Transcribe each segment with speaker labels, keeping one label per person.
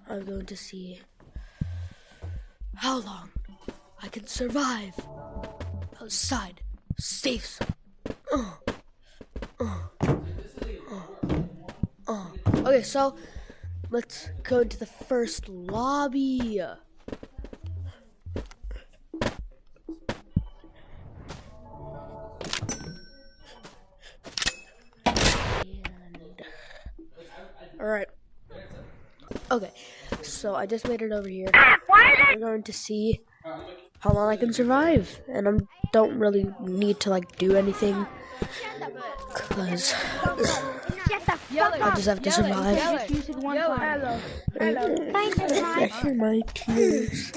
Speaker 1: I'm going to see how long I can survive outside safe zone. Okay, so let's go into the first lobby. Alright. Okay, so I just made it over here. We're going to see how long I can survive. And I don't really need to like do anything, because I just have to survive. I hear my tears.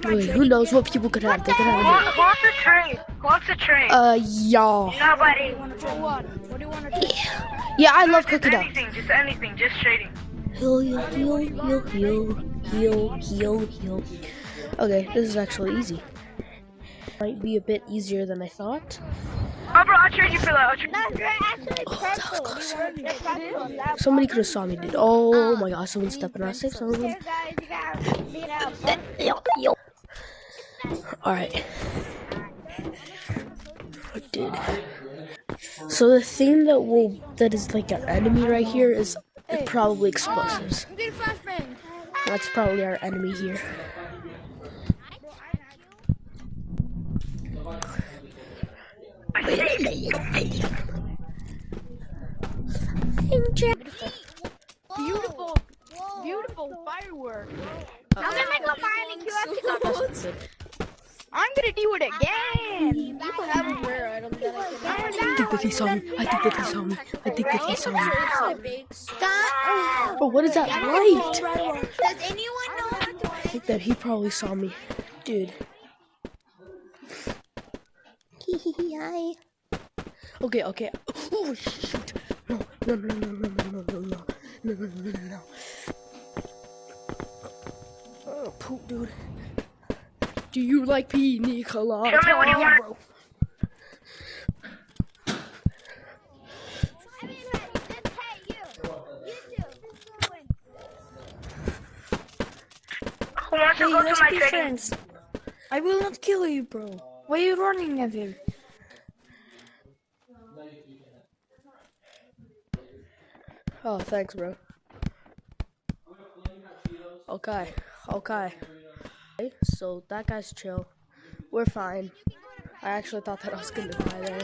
Speaker 1: Wait, who knows what people could have? They could have.
Speaker 2: Go off the train. Go off the train.
Speaker 1: Y'all.
Speaker 2: Nobody.
Speaker 3: What do you want to do?
Speaker 1: Yeah, I love cookie dough.
Speaker 2: Anything, just trading.
Speaker 1: Heal. Okay, this is actually easy. Might be a bit easier than I thought.
Speaker 2: Oh, bro, I'll trade you for that.
Speaker 1: Oh, that was close. Somebody could have saw me, dude. Oh my gosh, someone's stepping out. Safe zone. Alright. Dude. So the thing that is like an enemy right here is probably explosives. That's probably our enemy here.
Speaker 3: Beautiful fireworks.
Speaker 2: I'm gonna go find a QR.
Speaker 3: I'm gonna do it again. People have a rare item that
Speaker 1: I think that he saw me. Oh, what is that light?
Speaker 2: Does anyone know how to?
Speaker 1: I think that he probably saw me. Dude. Hi. Okay. Oh, shoot. No. Oh, poop, dude. Do you like pina colada?
Speaker 2: Show me what you want.
Speaker 1: Bro.
Speaker 2: Who wants to go to my trading?
Speaker 3: I will not kill you, bro. Why are you running at him?
Speaker 1: Oh, thanks, bro. Okay. So that guy's chill. We're fine. I actually thought that I was gonna die there.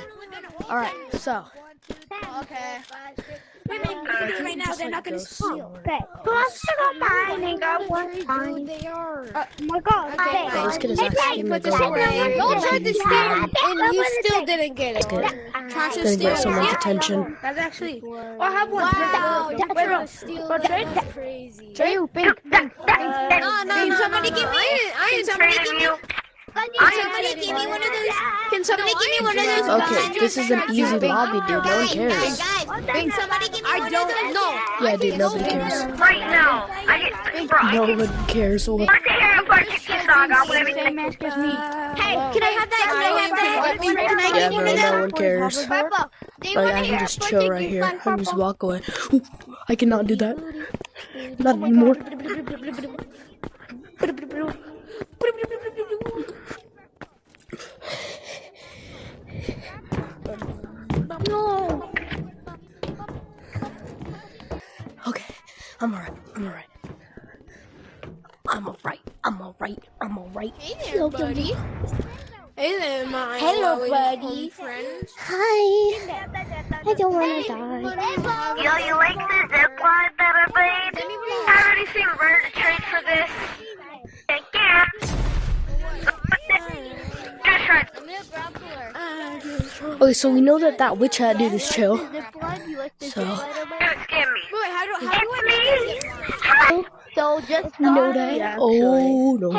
Speaker 1: Alright, so.
Speaker 3: Okay.
Speaker 1: Right now, they're not gonna steal.
Speaker 2: Okay. Who wants to go mining? I want mine.
Speaker 3: They are.
Speaker 2: My God.
Speaker 1: Okay, this kid is asking me to go
Speaker 3: Don't try to steal, and you still didn't get it. Trying to
Speaker 1: Gonna
Speaker 3: steal.
Speaker 1: get so much attention.
Speaker 3: That's actually. Oh, I have one.
Speaker 2: Wow,
Speaker 3: That's steal. That's crazy.
Speaker 2: No.
Speaker 3: Can somebody give me? Can somebody give me? Can somebody give me one of those?
Speaker 1: Okay, this is an easy lobby, dude. No one cares.
Speaker 3: Can somebody give me one of those? No.
Speaker 1: Yeah, dude, nobody cares.
Speaker 2: Right now.
Speaker 1: No one cares.
Speaker 2: Hey, can I have that?
Speaker 1: Yeah, bro, no one cares. Like, I can just chill right here. I can just walk away. Ooh, I cannot do that. Not anymore.
Speaker 2: No.
Speaker 1: Okay, I'm alright.
Speaker 3: Hey there, buddy. Hey there, my
Speaker 2: Hello, buddy.
Speaker 3: friends.
Speaker 1: Hi. I don't want to die.
Speaker 2: Yo, you like the zip line that I made? I already seen Bird trade for this. Yeah. Just right.
Speaker 1: Okay, so we know that witch hat dude is chill. So,
Speaker 2: Don't scare me.
Speaker 3: Wait, how do I
Speaker 2: So just
Speaker 1: we know that. Oh, no.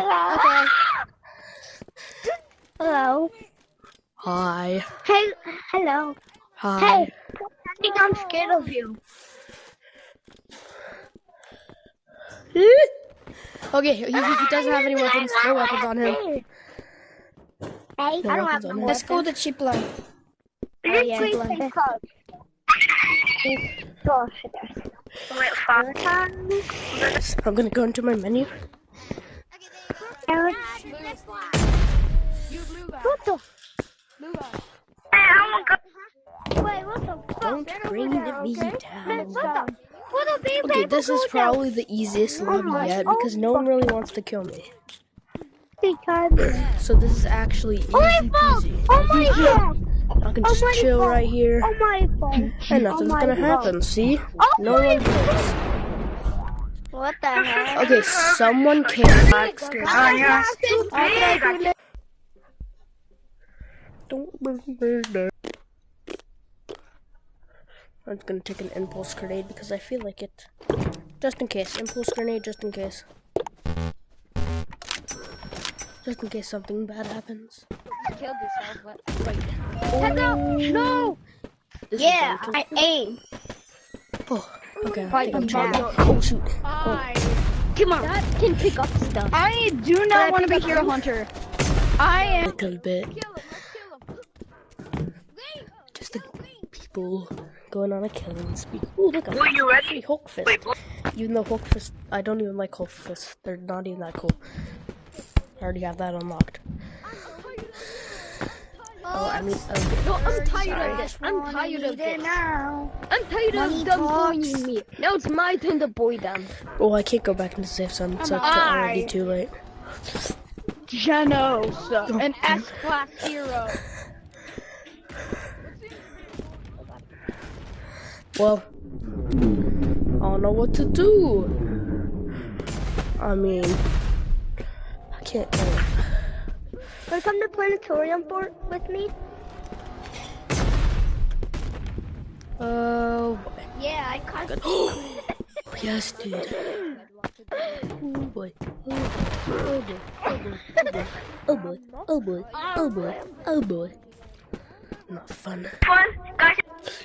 Speaker 2: Hello.
Speaker 1: Hi.
Speaker 2: Hey. Hello.
Speaker 1: Hi.
Speaker 2: Hey. I think I'm scared of you.
Speaker 1: Okay, he doesn't have any weapons. No weapons on him.
Speaker 2: Hey,
Speaker 1: No weapons on him.
Speaker 3: Let's go to chip line.
Speaker 2: Please say code. Wait, 5 times?
Speaker 1: I'm gonna go into my menu.
Speaker 2: What the? Hey, I want to go. Wait, what the fuck?
Speaker 1: Don't bring me down.
Speaker 2: What the
Speaker 1: Okay, this is probably the easiest lobby yet because no one really wants to kill me. So this is actually easy peasy.
Speaker 2: Oh my god!
Speaker 1: I can just chill right here
Speaker 2: Oh my god!
Speaker 1: and nothing's gonna happen, see? No one cares.
Speaker 2: What the heck?
Speaker 1: Okay, someone came. Don't bring me down. I'm gonna take an impulse grenade because I feel like it. Just in case. Impulse grenade, just in case. Just in case something bad happens.
Speaker 3: Killed yourself, but...
Speaker 1: Right.
Speaker 2: No!
Speaker 1: This
Speaker 2: Yeah,
Speaker 1: is
Speaker 2: I aim.
Speaker 1: Oh, okay. I
Speaker 3: Fight
Speaker 1: think I'm
Speaker 3: them
Speaker 1: trying.
Speaker 3: back.
Speaker 1: Oh shoot.
Speaker 2: Come on. That can pick up stuff.
Speaker 4: I do not want to be Hero Hunter. I
Speaker 1: A
Speaker 4: am.
Speaker 1: little bit. Just the people going on a killing spree. Ooh, look, I got free Hulk Fist. Even though Hulk Fist, I don't even like Hulk Fist. They're not even that cool. I already have that unlocked. Oh, I mean,
Speaker 3: No, I'm tired of this. I'm tired of this. I'm tired of them bullying me. Now it's my turn to bully them.
Speaker 1: oh, I can't go back into safe zone. It's already too late.
Speaker 4: Genos, an S-class hero.
Speaker 1: Well, I don't know what to do. I mean, I can't.
Speaker 2: Wanna come to Planetarium with me?
Speaker 1: Oh,
Speaker 2: Yeah, I caught
Speaker 1: yes, dude. Oh boy. Oh boy. Oh boy. Oh boy. Oh boy. Oh boy. Oh boy. Not fun.
Speaker 2: guys.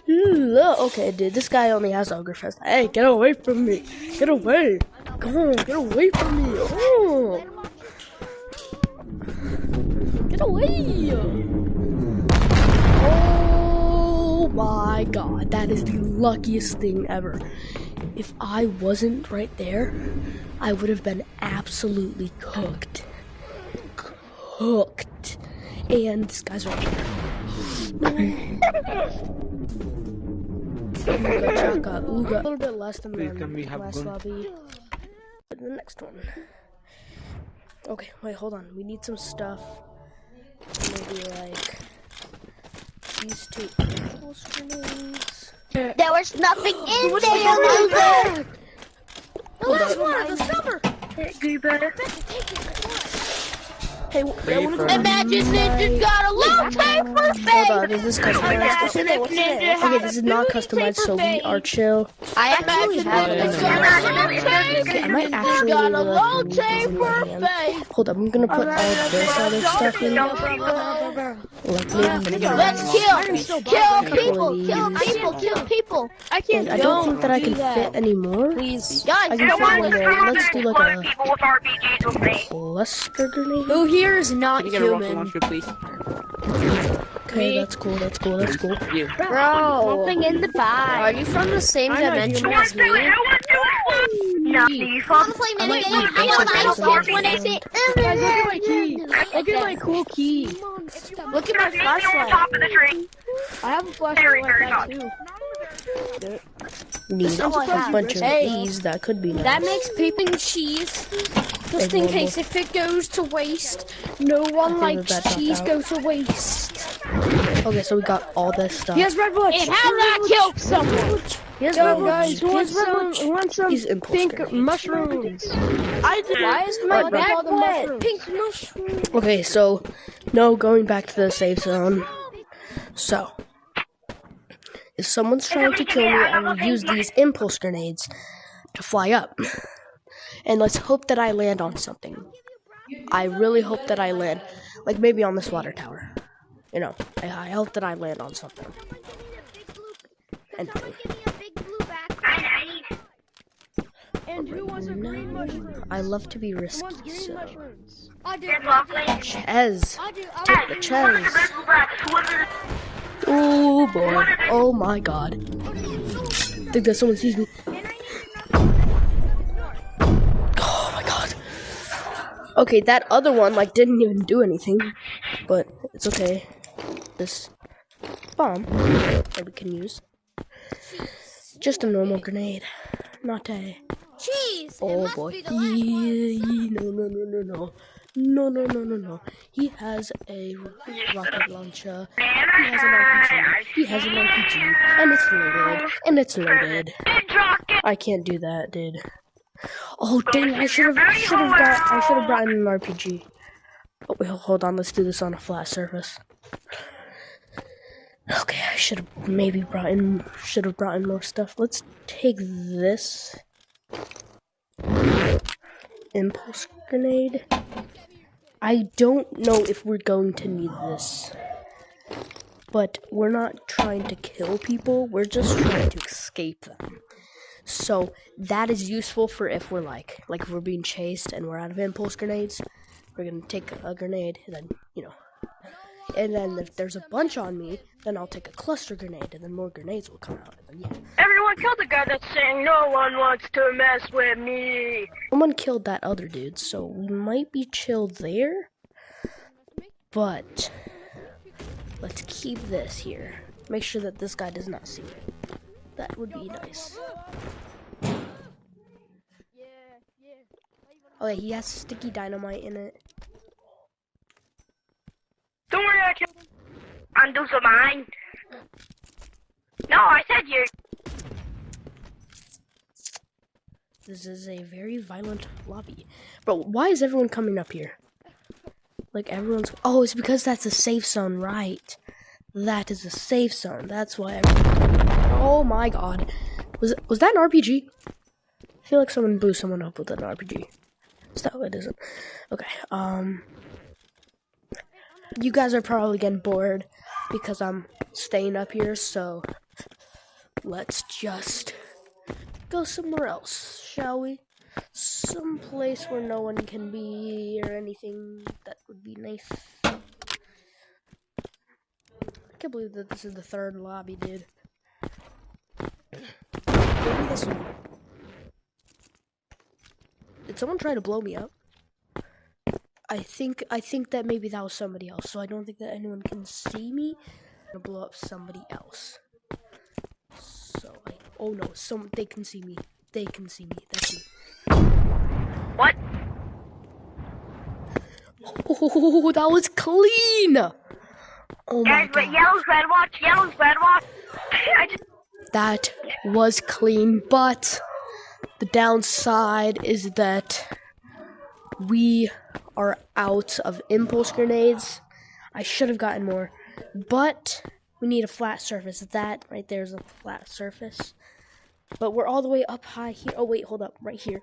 Speaker 1: Okay, dude. This guy only has Ogre Fest. Hey, get away from me. Get away. Come on, get away from me. Oh. Get away. Oh my god. That is the luckiest thing ever. If I wasn't right there, I would have been absolutely cooked. Cooked. And this guy's right here. Ooga chaka ooga. A little bit less than the last lobby. But the next one. Okay, wait, hold on. We need some stuff. Maybe like these two impulse grenades.
Speaker 2: There was nothing in there.
Speaker 3: The last one of the summer.
Speaker 2: You better.
Speaker 1: Hey,
Speaker 2: Imagine Ninja got a low tape for
Speaker 1: hold on, is this customized? Okay, this is not customized, so we are chill.
Speaker 2: I imagine
Speaker 1: Okay, I might actually really like need these in my hand. Hold up, I'm gonna put all of this other stuff in. Like maybe
Speaker 2: Let's kill people.
Speaker 4: I can't.
Speaker 1: And I don't think that I can fit anymore.
Speaker 3: Please.
Speaker 1: I can fit one more. Let's do like a cluster grenade.
Speaker 4: Who here is not
Speaker 5: Can you get a rocket
Speaker 4: human?
Speaker 5: launcher, please?
Speaker 1: Okay, that's cool, that's cool, that's cool.
Speaker 5: You.
Speaker 3: Bro,
Speaker 2: Something in the bag.
Speaker 3: are you from the same dimension
Speaker 2: No,
Speaker 3: as me?
Speaker 2: you
Speaker 1: I might need both of those in my hand.
Speaker 4: Guys, look at my key. Look at my cool key.
Speaker 3: Look at my flashlight.
Speaker 4: I have a flashlight like that too.
Speaker 1: Need a bunch of these, that could be nice.
Speaker 3: That makes people cheese. Just in case if it goes to waste, no one likes
Speaker 1: that dropped
Speaker 3: cheese
Speaker 1: out.
Speaker 3: go to waste.
Speaker 1: Okay, so we got all this stuff.
Speaker 4: Yes, Red Bush.
Speaker 2: And how that killed someone?
Speaker 1: Here's
Speaker 4: Yo,
Speaker 1: Red
Speaker 4: guys, who
Speaker 1: Bush.
Speaker 4: wants some
Speaker 1: These impulse
Speaker 4: pink
Speaker 1: grenades.
Speaker 4: mushrooms?
Speaker 3: Why is my
Speaker 1: Alright,
Speaker 3: neck
Speaker 4: called a
Speaker 3: wet?
Speaker 4: mushroom?
Speaker 3: Pink mushroom.
Speaker 1: Okay, so, no, going back to the safe zone. So, if someone's trying to kill me, I will use these impulse grenades to fly up. And let's hope that I land on something. I really hope that I land, like maybe on this water tower. You know, I hope that I land on something. Anything.
Speaker 4: And who wants a green mushroom?
Speaker 1: I love to be
Speaker 4: Who
Speaker 1: risky,
Speaker 4: wants green
Speaker 1: so.
Speaker 4: mushrooms?
Speaker 1: Ches. Take the Ches. Oh boy. Oh my god. think that someone sees me. Oh my god. Okay, that other one like didn't even do anything, but it's okay. This bomb that we can use. Just a normal grenade, not a.
Speaker 3: Cheese.
Speaker 1: Oh boy. No. No. He has a rocket launcher. He has an RPG. He has an RPG. And it's loaded. And it's loaded. I can't do that, dude. Oh dang, I should have brought in an RPG. Oh wait, hold on, let's do this on a flat surface. Okay, I should have brought in more stuff. Let's take this impulse grenade. I don't know if we're going to need this, but we're not trying to kill people. We're just trying to escape them. So that is useful for if we're like if we're being chased and we're out of impulse grenades. We're gonna take a grenade and then and then if there's a bunch on me, then I'll take a cluster grenade and then more grenades will come out. And then,
Speaker 4: Everyone killed the guy that's saying no one wants to mess with me.
Speaker 1: Someone killed that other dude, so we might be chilled there. But let's keep this here. Make sure that this guy does not see me. That would be nice. Okay, he has sticky dynamite in it.
Speaker 4: Don't worry, I killed him. Undo some mine. No, I said you.
Speaker 1: This is a very violent lobby. Bro, why is everyone coming up here? Like everyone's... Oh, it's because that's a safe zone, right? That is a safe zone. That's why everyone... Oh my god. Was that an RPG? I feel like someone blew someone up with an RPG. No, it isn't. Okay, you guys are probably getting bored because I'm staying up here, so let's just go somewhere else, shall we? Someplace where no one can be or anything. That would be nice. I can't believe that this is the third lobby, dude. Maybe this one. Did someone try to blow me up? I think that maybe that was somebody else, so I don't think that anyone can see me. I'm gonna blow up somebody else. So oh no, they can see me. They can see me. That's me.
Speaker 4: What?
Speaker 1: Oh, that was clean. Oh my god.
Speaker 4: Yellow's red watch.
Speaker 1: That was clean, but the downside is that we are out of impulse grenades. I should have gotten more, but we need a flat surface. That right there is a flat surface. But we're all the way up high here. Oh wait, hold up, right here.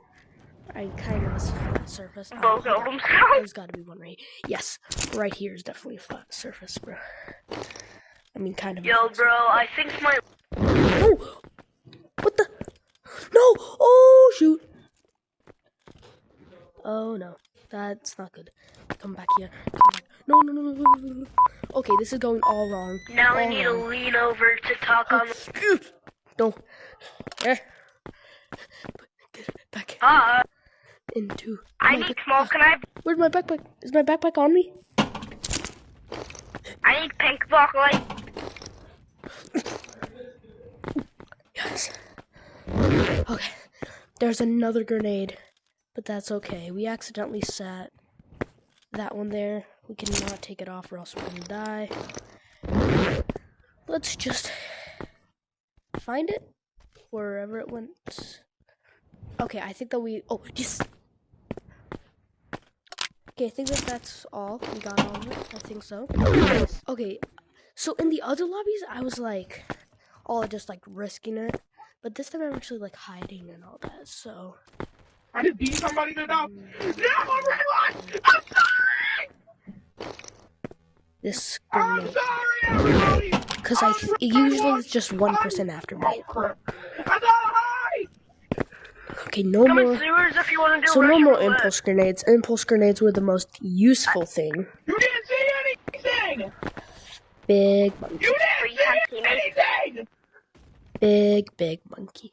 Speaker 1: I kind of was a flat surface.
Speaker 4: Both of them.
Speaker 1: There's got to be one right. Yes, right here is definitely a flat surface, bro. I mean, kind of.
Speaker 4: Yo, bro, I think my.
Speaker 1: No! What the? No! Oh shoot! Oh no, that's not good. Come back here. Come back. No. Okay, this is going all wrong.
Speaker 4: Now we need to lean over to talk on the.
Speaker 1: No. Get back. Into.
Speaker 4: I need smoke. Can I?
Speaker 1: Where's my backpack? Is my backpack on me?
Speaker 4: I need pink broccoli.
Speaker 1: Yes. Okay. There's another grenade, but that's okay. We accidentally sat that one there. We cannot take it off or else we're gonna die. Let's just find it wherever it went. Okay, I think that we... Oh, yes! Okay, I think that that's all. We got all of it. I think so. Okay, so in the other lobbies, I was like... all just like risking it. But this time I'm actually like hiding and all that, so...
Speaker 5: I just beat somebody to death. No, everyone! I'm sorry!
Speaker 1: This
Speaker 5: I'm sorry, everybody!
Speaker 1: because it usually is just 1% after me.
Speaker 5: Oh, crap. I gotta hide!
Speaker 1: Okay, no
Speaker 4: Come in
Speaker 1: more.
Speaker 4: sewers if you want to do
Speaker 1: So no
Speaker 4: Russian
Speaker 1: more
Speaker 4: roulette.
Speaker 1: impulse grenades. Impulse grenades were the most useful thing.
Speaker 5: You didn't see anything!
Speaker 1: Big monkey.
Speaker 5: You didn't see anything!
Speaker 1: big monkey.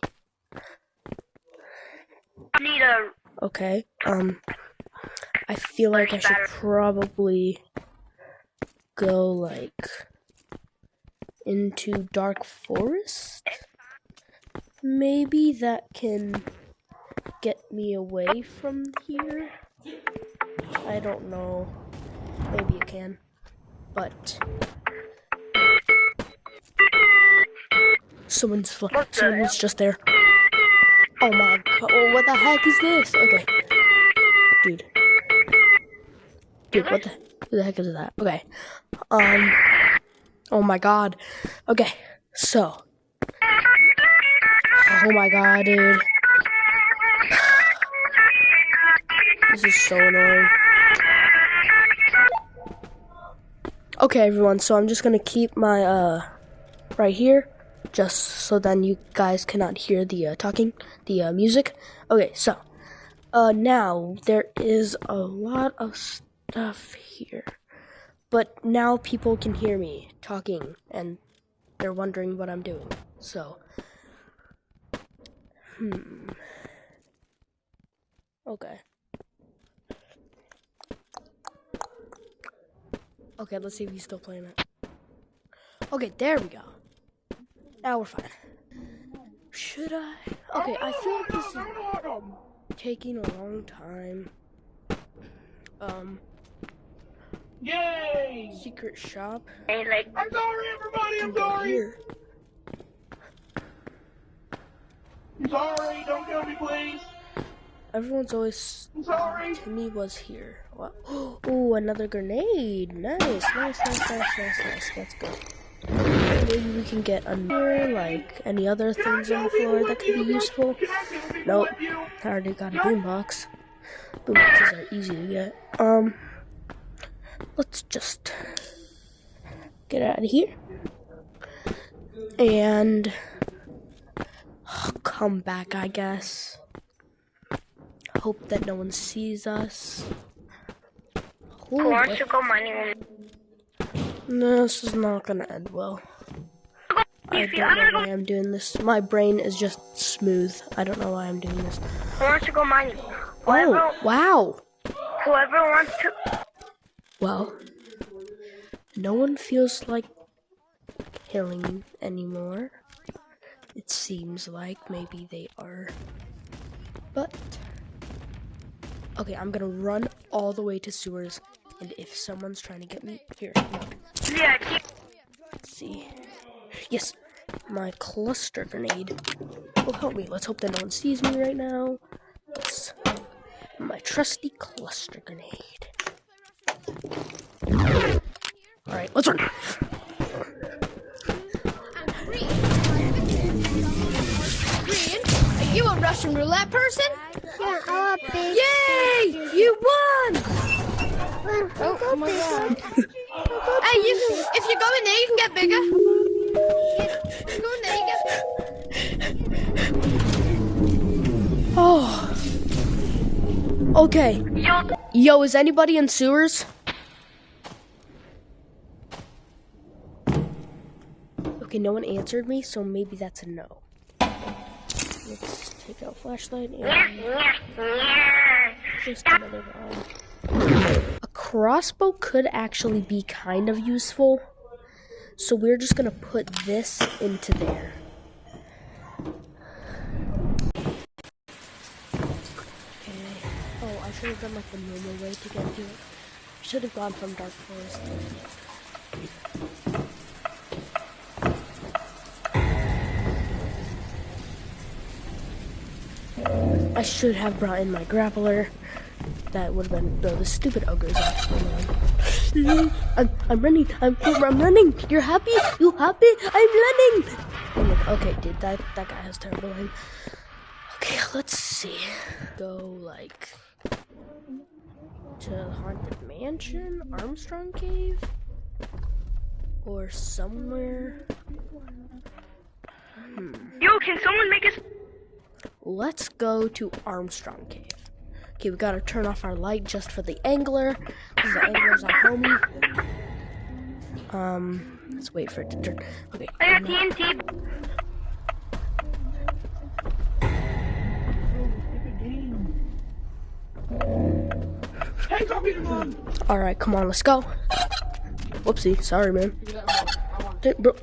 Speaker 4: I need a.
Speaker 1: Okay. I feel like I should probably go like into dark forest. Maybe that can get me away from here. I don't know. Maybe it can. But someone's just there. Oh my god! Oh, what the heck is this? Okay, dude, what the heck is that? Okay, oh my god. Okay, so, oh my god, dude, this is so annoying. Okay, everyone. So I'm just gonna keep my right here. Just so then you guys cannot hear the the music. Okay, so now there is a lot of stuff here, but now people can hear me talking and they're wondering what I'm doing. So, okay. Okay, let's see if he's still playing it. Okay, there we go. Now we're fine. Should I? Okay, I feel like this is taking a long time.
Speaker 5: Yay!
Speaker 1: Secret shop.
Speaker 4: Hey, like,
Speaker 5: I'm sorry, everybody. I'm sorry.
Speaker 1: Here.
Speaker 5: I'm sorry. Don't kill me, please.
Speaker 1: Everyone's always.
Speaker 5: I'm sorry.
Speaker 1: Timmy was here. Wow. Oh, another grenade. Nice. That's good. Maybe we can get another, like, any other things on the floor that could be useful. Nope. I already got a boombox. Boomboxes are easy to get. Let's just get out of here. And come back, I guess. Hope that no one sees us.
Speaker 4: who wants to go mining?
Speaker 1: No, this is not gonna end well. I don't know why I'm doing this. My brain is just smooth. I don't know why I'm doing this.
Speaker 4: Who wants to go mining?
Speaker 1: Oh, wow.
Speaker 4: Whoever wants to.
Speaker 1: Well, no one feels like killing anymore. It seems like maybe they are. But, okay, I'm gonna run all the way to sewers. And if someone's trying to get me, here, no.
Speaker 4: Yeah,
Speaker 1: Let's see. Yes, my cluster grenade will help me. Let's hope that no one sees me right now. Yes, my trusty cluster grenade. Alright, let's run.
Speaker 3: Green, are you a Russian roulette person?
Speaker 2: Yeah, big.
Speaker 3: Yay! You won! Oh my god. Hey, if you go in there, you can get bigger. Go in there, you get bigger.
Speaker 1: Oh. Okay. Yo, is anybody in sewers? Okay, no one answered me, so maybe that's a no. Let's take out flashlight and just another round. A crossbow could actually be kind of useful, so we're just gonna put this into there. Okay. Oh, I should have done like the normal way to get here. Should have gone from dark forest. I should have brought in my grappler. That would have been the stupid ogres actually. I'm running. I'm running. You're happy? You happy? I'm running. Okay, dude, that guy has terrible aim. Okay, let's see. Go like to Haunted Mansion, Armstrong Cave, or somewhere.
Speaker 4: Yo, can someone make us?
Speaker 1: Let's go to Armstrong Cave. Okay, we gotta turn off our light just for the angler, because the angler's our homie. Let's wait for it to turn. Okay.
Speaker 4: I got TNT.
Speaker 5: Hey, got me the gun.
Speaker 1: Alright, come on, let's go. Whoopsie, sorry, man. Bro.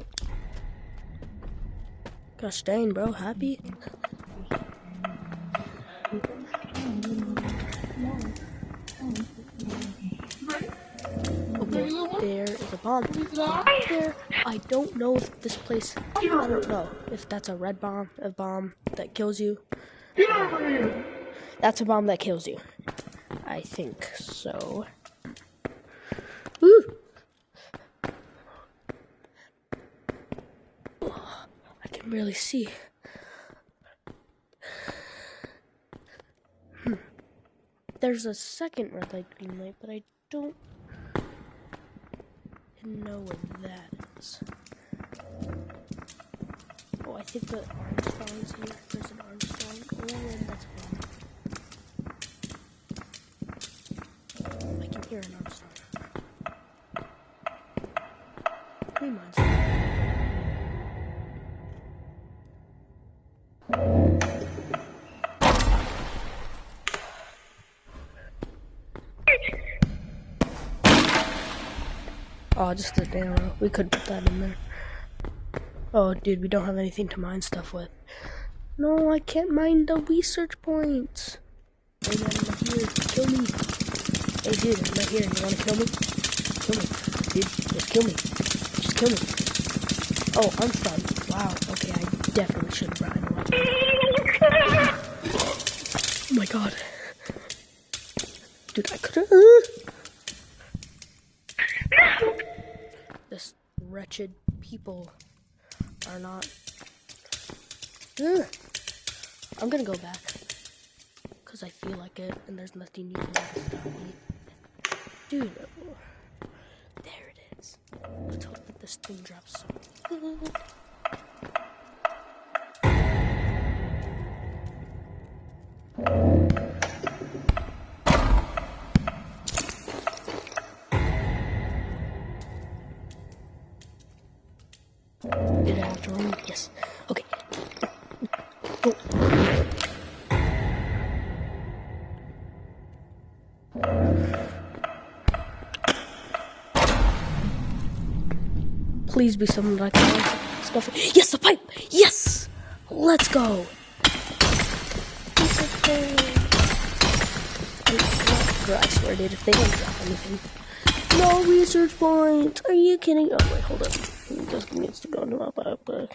Speaker 1: Gosh dang, bro, happy? Okay, there is a bomb. There, I don't know if this place, I don't know if that's a red bomb, a bomb that kills you.
Speaker 5: Get over here.
Speaker 1: That's a bomb that kills you. I think so. Woo! Oh, I can barely see. There's a second red light, green light, but I don't know where that is. Oh, I think the Armstrong is here. There's an Armstrong. Oh, and that's a bomb. I can hear an Armstrong. Three months. Oh, just an arrow. We could put that in there. Oh, dude, we don't have anything to mine stuff with. No, I can't mine the research points. Hey, man, I'm not here. Kill me. Hey, dude, I'm not here. You wanna kill me? Kill me. Dude, just kill me. Just kill me. Oh, I'm stunned. Wow, okay, I definitely should have brought a weapon. Oh my god. Dude, I could've... This wretched people are not... I'm gonna go back. Because I feel like it, and there's nothing you can do to stop me. Dude, there it is. Let's hope that this thing drops some. Did I have to run? Yes. Okay. Go. Please be something like that. Stuff. Yes, a pipe! Yes! Let's go! Piece of cake. I swear, dude, if they don't drop anything. No research points! Are you kidding? Oh, wait, hold up. It just needs to go into my backpack.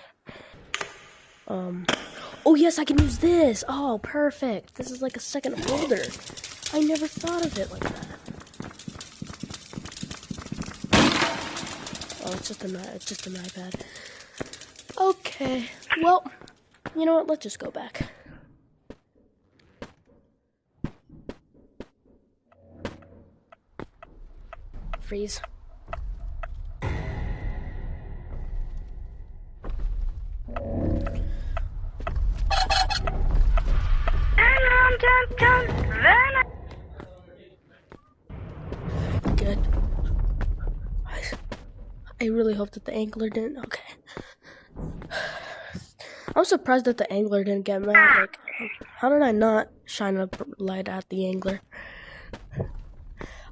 Speaker 1: Oh, yes, I can use this! Oh, perfect! This is like a second holder. I never thought of it like that. Oh, it's just an iPad. Okay, well, you know what? Let's just go back. Freeze. Good. I really hope that the angler didn't. Okay. I'm surprised that the angler didn't get mad. Like, how did I not shine a light at the angler?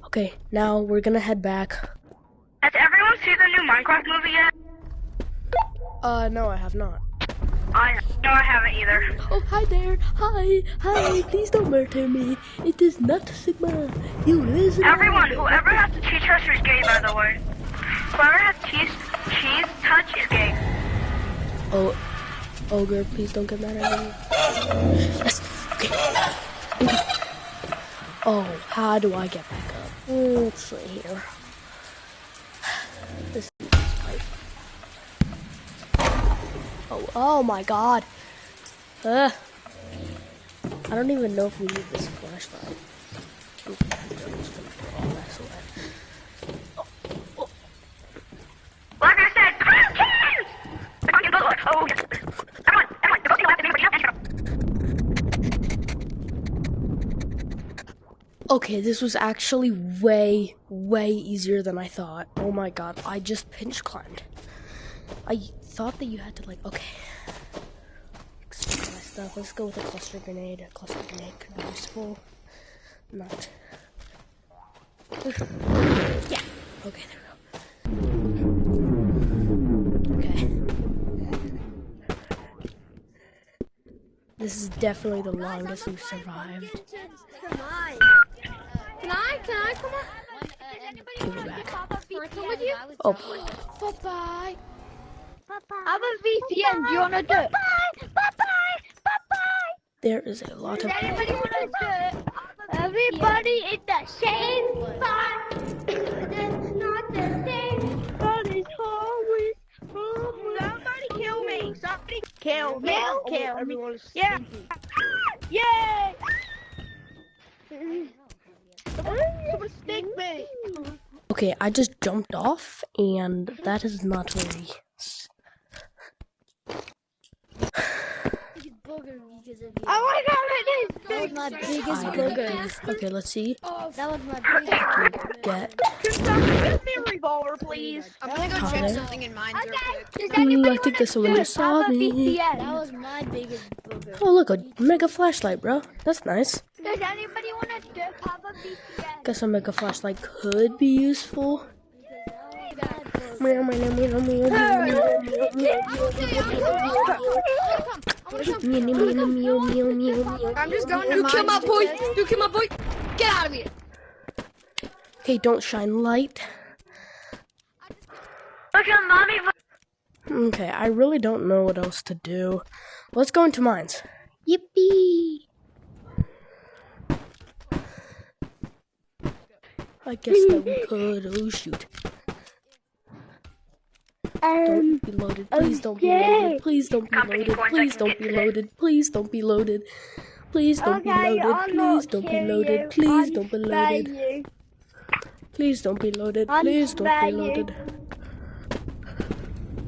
Speaker 1: Okay, now we're gonna head back.
Speaker 4: Has everyone seen the new Minecraft movie yet?
Speaker 1: No, I have not.
Speaker 4: No, I haven't either.
Speaker 1: Oh, hi there. Hi. Please don't murder me. It is not Sigma. You listen.
Speaker 4: Everyone, whoever has the cheese touch is gay, by the way. Whoever has cheese touch is gay.
Speaker 1: Oh, Ogre, please don't get mad at me. Yes. Okay. Oh, how do I get back up? It's right here. This is pipe. Oh my god. I don't even know if we need this flashlight. I'm just gonna throw all this away.
Speaker 4: Like I said, come kids! The fucking bullet. Oh, yes. Everyone, the boat left and
Speaker 1: Okay, this was actually way easier than I thought. Oh my god, I just pinch climbed. I thought that you had to like, okay. Explain my stuff. Let's go with a cluster grenade. A cluster grenade could be useful. Not. Yeah. Okay, there we go. Okay. This is definitely the longest we've survived.
Speaker 3: Can I come on?
Speaker 1: Give it back.
Speaker 3: Can I come with you?
Speaker 1: Oh,
Speaker 3: Bye-bye. I'm a VPN. Do you want to do it?
Speaker 1: there is a lot of.
Speaker 2: Anybody want to do it? Everybody in the same spot. It's not the same spot as always. Somebody kill me. Somebody kill me. Kill me. Yeah. Yay! Somebody stick me.
Speaker 1: Okay, I just jumped off, and that is not very.
Speaker 2: Oh my god, it is
Speaker 3: That was my biggest booger.
Speaker 1: Okay, let's see.
Speaker 3: That was my biggest booger.
Speaker 1: Get.
Speaker 2: Give me a revolver, please.
Speaker 3: I'm gonna go
Speaker 1: Hi
Speaker 3: check
Speaker 1: there.
Speaker 3: something in mine real quick.
Speaker 1: Ooh, I think that someone just saw me.
Speaker 3: That was my biggest booger.
Speaker 1: Oh, look, a mega flashlight, bro. That's nice.
Speaker 2: Does anybody want to do Papa VPN?
Speaker 1: Guess a mega flashlight could be useful. Meow, meow, meow, meow, meow, meow, meow.
Speaker 3: I'm just going to You kill my boy! You kill my boy! Get out of here!
Speaker 1: Okay, don't shine light.
Speaker 4: Look at mommy.
Speaker 1: Okay, I really don't know what else to do. Let's go into mines. Yippee! I guess that we could. Oh, shoot. Don't be loaded. Please don't be loaded. Please don't be loaded. Please don't be loaded. Please don't be loaded. Please don't be loaded. Please don't be loaded. Please don't be loaded. Please don't be loaded. Please don't be loaded.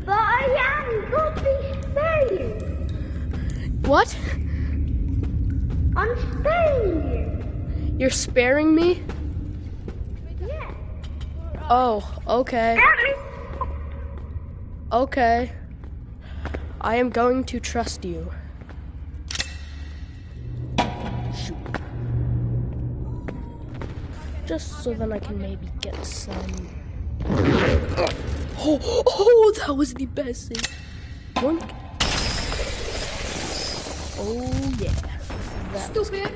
Speaker 2: But I am going to be staying.
Speaker 1: What?
Speaker 2: I'm staying here.
Speaker 1: You're sparing me?
Speaker 2: Yeah.
Speaker 1: Oh, okay. Okay. I am going to trust you. Shoot. Just so then I can maybe get some. Oh, that was the best thing. Yoink. Oh, yeah. That was
Speaker 3: Stupid!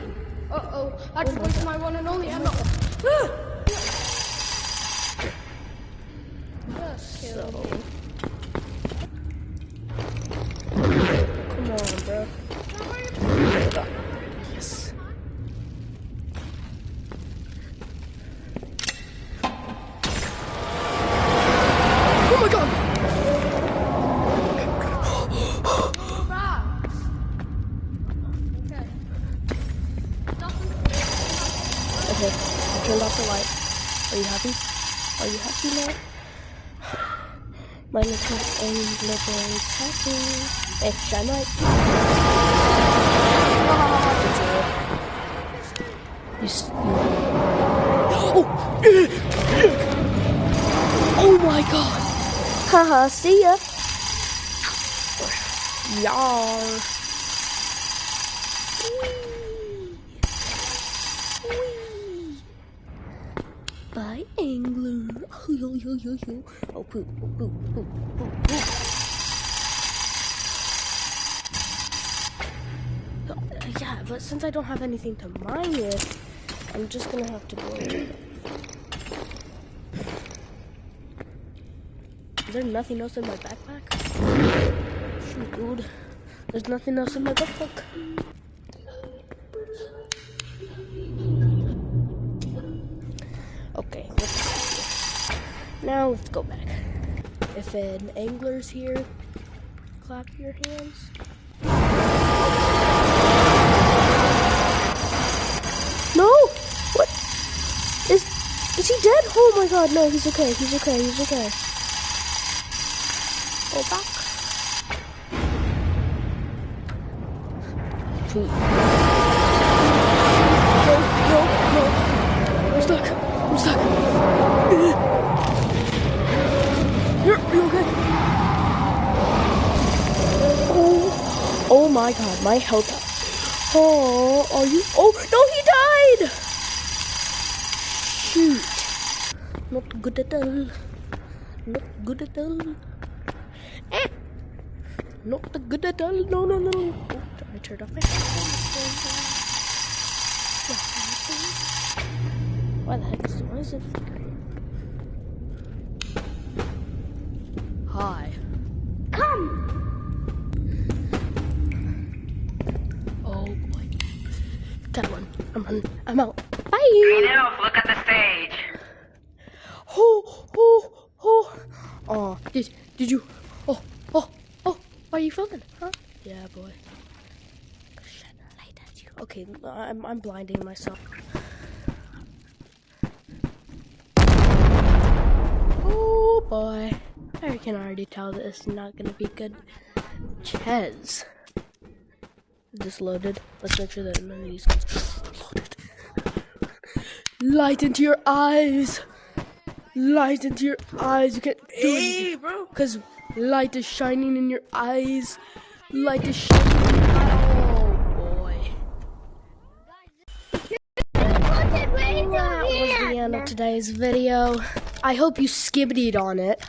Speaker 3: Uh-oh. I just wasted my one and only ammo.
Speaker 1: so. Come on, bro. Yes. Oh my god! Okay, I turned off the light. Are you happy? Are you happy now? My little angel boy is happy. Hey, shine light. Oh my god! Haha, see ya! Yar! Bye, angler. Oh, poop, poop, poop, poop, poop, poop. Yeah, but since I don't have anything to mine with, I'm just gonna have to go. Is there nothing else in my backpack? Shoot, dude. There's nothing else in my backpack. Okay, let's see here. Now let's go back. If an angler's here, clap your hands. No! What? Is he dead? Oh my god, no, he's okay, he's okay, he's okay. Go back. Poop. No. I'm stuck. Here, are you okay? Oh my god, my health. Oh, are you? Oh, no, he died! Shoot. Not good at all. Not good at all. Not good at all. No, no, no. Oh, I turned off my phone. Why the heck is it flickering? Hi.
Speaker 2: Come.
Speaker 1: Oh boy. That one. I'm running. I'm out. Bye.
Speaker 4: Green Elf, look at the stage.
Speaker 1: Oh, did you? Oh, why are you filming? Huh? Yeah, boy. Shine a light at you. Okay, I'm blinding myself. Oh boy, I can already tell that it's not gonna be good. Ches. Just loaded. Let's make sure that none of these guns are loaded. Light into your eyes. Light into your eyes. You can't do anything,
Speaker 5: bro.
Speaker 1: because light is shining in your eyes. Light is shining in your eyes. Oh boy. That was the end of today's video. I hope you skibbied on it.